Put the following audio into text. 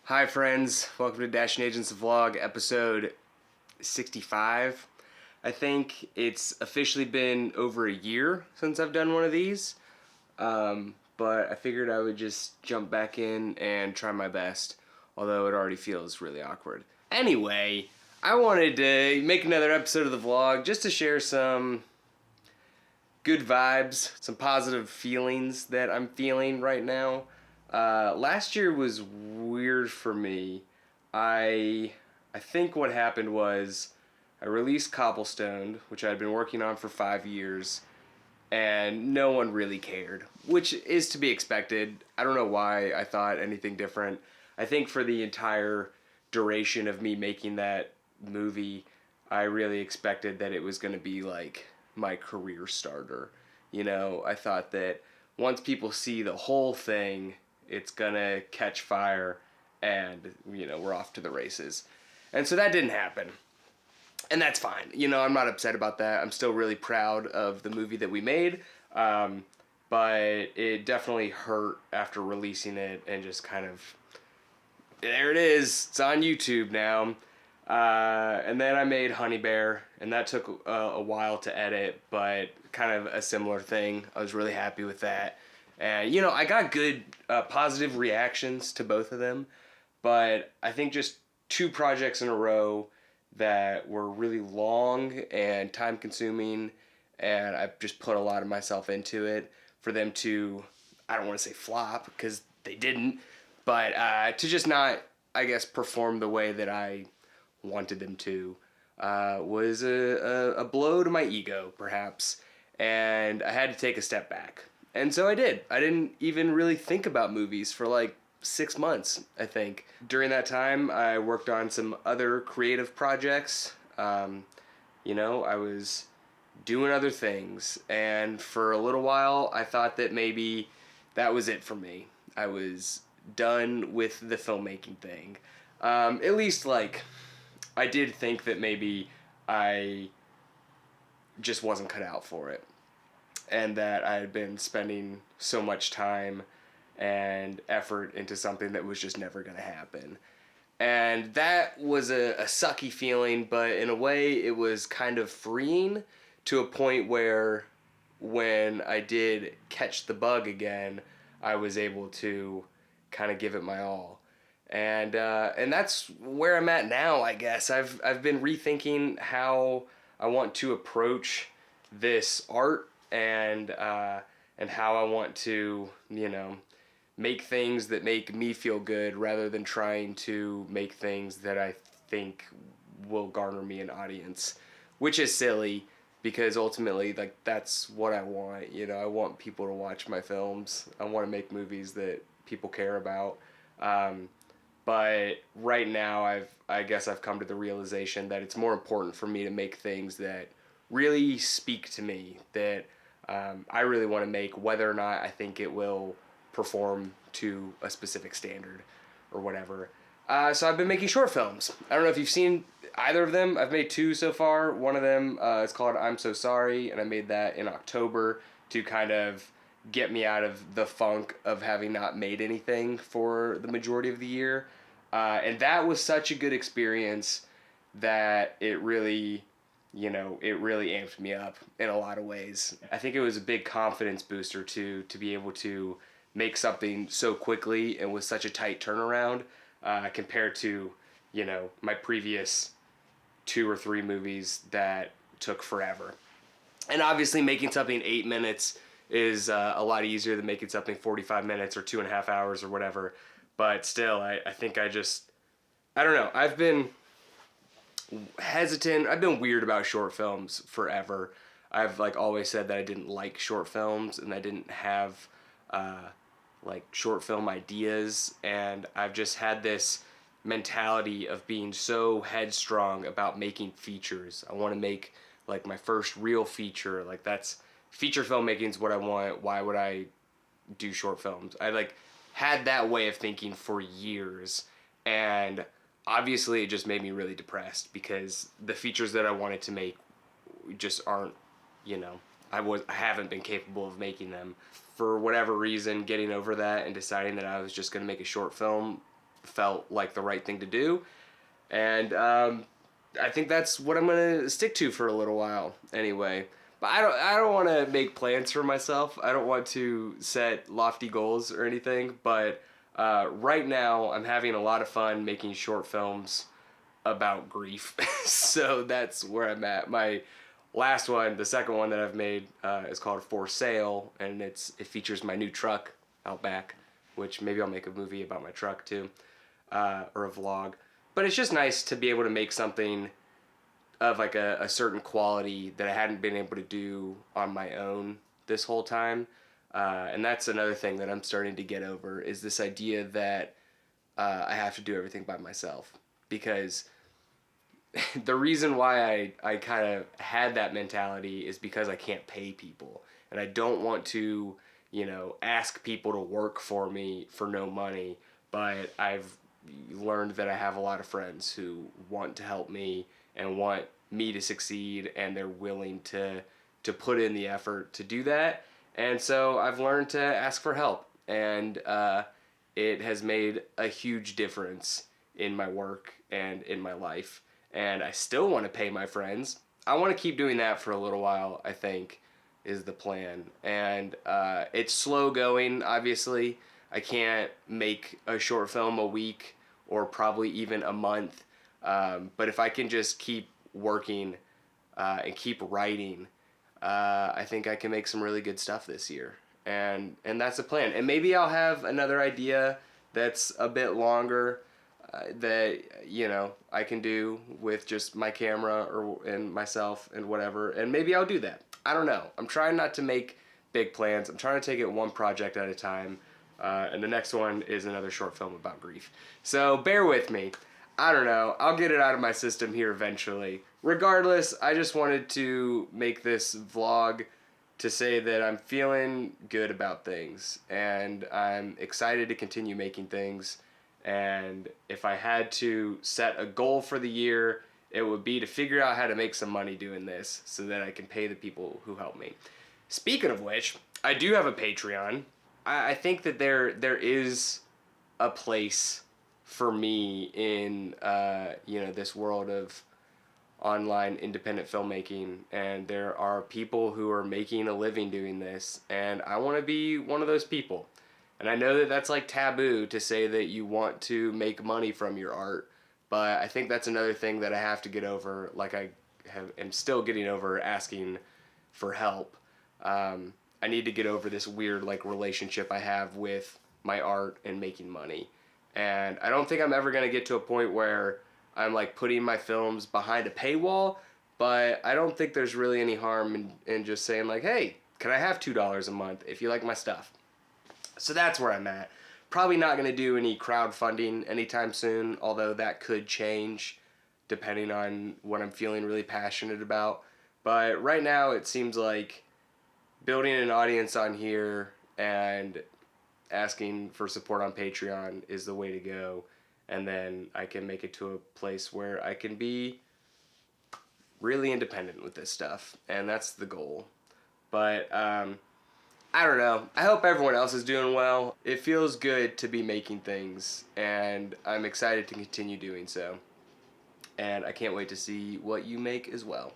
Hi friends, welcome to Dashing Agents Vlog, episode 65. I think it's officially been over a year since I've done one of these, but I figured I would just jump back in and try my best, although it already feels really awkward. Anyway, I wanted to make another episode of the vlog just to share some good vibes, some positive feelings that I'm feeling right now. Last year was weird for me. I think what happened was I released Cobblestoned, which I'd been working on for 5 years, and no one really cared, which is to be expected. I don't know why I thought anything different. I think for the entire duration of me making that movie, I really expected that it was going to be like my career starter. I thought that once people see the whole thing, it's gonna catch fire and, we're off to the races. And so that didn't happen. And that's fine. I'm not upset about that. I'm still really proud of the movie that we made. But it definitely hurt after releasing it and just kind of, there it is. It's on YouTube now. And then I made Honey Bear, and that took a while to edit, but kind of a similar thing. I was really happy with that. And, I got good positive reactions to both of them, but I think just 2 projects in a row that were really long and time consuming, and I just put a lot of myself into it for them to, I don't want to say flop, because they didn't, but to just not, I guess, perform the way that I wanted them to was a blow to my ego, perhaps, and I had to take a step back. And so I did. I didn't even really think about movies for like 6 months, I think. During that time, I worked on some other creative projects. I was doing other things, and for a little while, I thought that maybe that was it for me. I was done with the filmmaking thing. At least, I did think that maybe I just wasn't cut out for it, and that I had been spending so much time and effort into something that was just never going to happen. And that was a sucky feeling, but in a way it was kind of freeing to a point where when I did catch the bug again, I was able to kind of give it my all. And that's where I'm at now, I guess. I've been rethinking how I want to approach this art and how I want to, make things that make me feel good rather than trying to make things that I think will garner me an audience, which is silly because ultimately, that's what I want. I want people to watch my films. I want to make movies that people care about. But right now, I guess I've come to the realization that it's more important for me to make things that really speak to me, that I really want to make, whether or not I think it will perform to a specific standard or whatever. So I've been making short films. I don't know if you've seen either of them. I've made 2 so far. One of them is called I'm So Sorry, and I made that in October to kind of get me out of the funk of having not made anything for the majority of the year. And that was such a good experience that it really amped me up in a lot of ways. I think it was a big confidence booster to be able to make something so quickly and with such a tight turnaround compared to, my previous 2 or 3 movies that took forever. And obviously making something 8 minutes is a lot easier than making something 45 minutes or 2.5 hours or whatever. But still, I think I don't know. I've been hesitant. I've been weird about short films forever. I've always said that I didn't like short films and I didn't have short film ideas, and I've just had this mentality of being so headstrong about making features. I want to make my first real feature. That's feature filmmaking is what I want. Why would I do short films? I had that way of thinking for years, and obviously it just made me really depressed because the features that I wanted to make just aren't, I haven't been capable of making them. For whatever reason, getting over that and deciding that I was just going to make a short film felt like the right thing to do. And I think that's what I'm gonna stick to for a little while anyway. But I don't want to make plans for myself. I don't want to set lofty goals or anything. But right now, I'm having a lot of fun making short films about grief. So that's where I'm at. My last one, the second one that I've made, is called For Sale, and it features my new truck out back, which maybe I'll make a movie about my truck too, or a vlog. But it's just nice to be able to make something of like a certain quality that I hadn't been able to do on my own this whole time. And that's another thing that I'm starting to get over, is this idea that I have to do everything by myself. Because the reason why I kind of had that mentality is because I can't pay people. And I don't want to, ask people to work for me for no money. But I've learned that I have a lot of friends who want to help me and want me to succeed, and they're willing to put in the effort to do that. And so I've learned to ask for help, and it has made a huge difference in my work and in my life. And I still want to pay my friends. I want to keep doing that for a little while, I think, is the plan. And it's slow going, obviously. I can't make a short film a week or probably even a month. But if I can just keep working and keep writing, I think I can make some really good stuff this year. And that's the plan. And maybe I'll have another idea that's a bit longer that, I can do with just my camera and myself and whatever. And maybe I'll do that. I don't know. I'm trying not to make big plans. I'm trying to take it one project at a time. And the next one is another short film about grief. So bear with me. I don't know. I'll get it out of my system here eventually. Regardless, I just wanted to make this vlog to say that I'm feeling good about things. And I'm excited to continue making things. And if I had to set a goal for the year, it would be to figure out how to make some money doing this so that I can pay the people who help me. Speaking of which, I do have a Patreon. I think that there is a place for me in this world of online independent filmmaking, and there are people who are making a living doing this, and I want to be one of those people. And I know that that's like taboo to say that you want to make money from your art, but I think that's another thing that I have to get over, like am still getting over asking for help. I need to get over this weird relationship I have with my art and making money. And I don't think I'm ever going to get to a point where I'm putting my films behind a paywall, but I don't think there's really any harm in just saying hey, can I have $2 a month if you like my stuff? So that's where I'm at. Probably not going to do any crowdfunding anytime soon, although that could change depending on what I'm feeling really passionate about. But right now it seems like building an audience on here and asking for support on Patreon is the way to go. And then I can make it to a place where I can be really independent with this stuff. And that's the goal. But I don't know. I hope everyone else is doing well. It feels good to be making things, and I'm excited to continue doing so. And I can't wait to see what you make as well.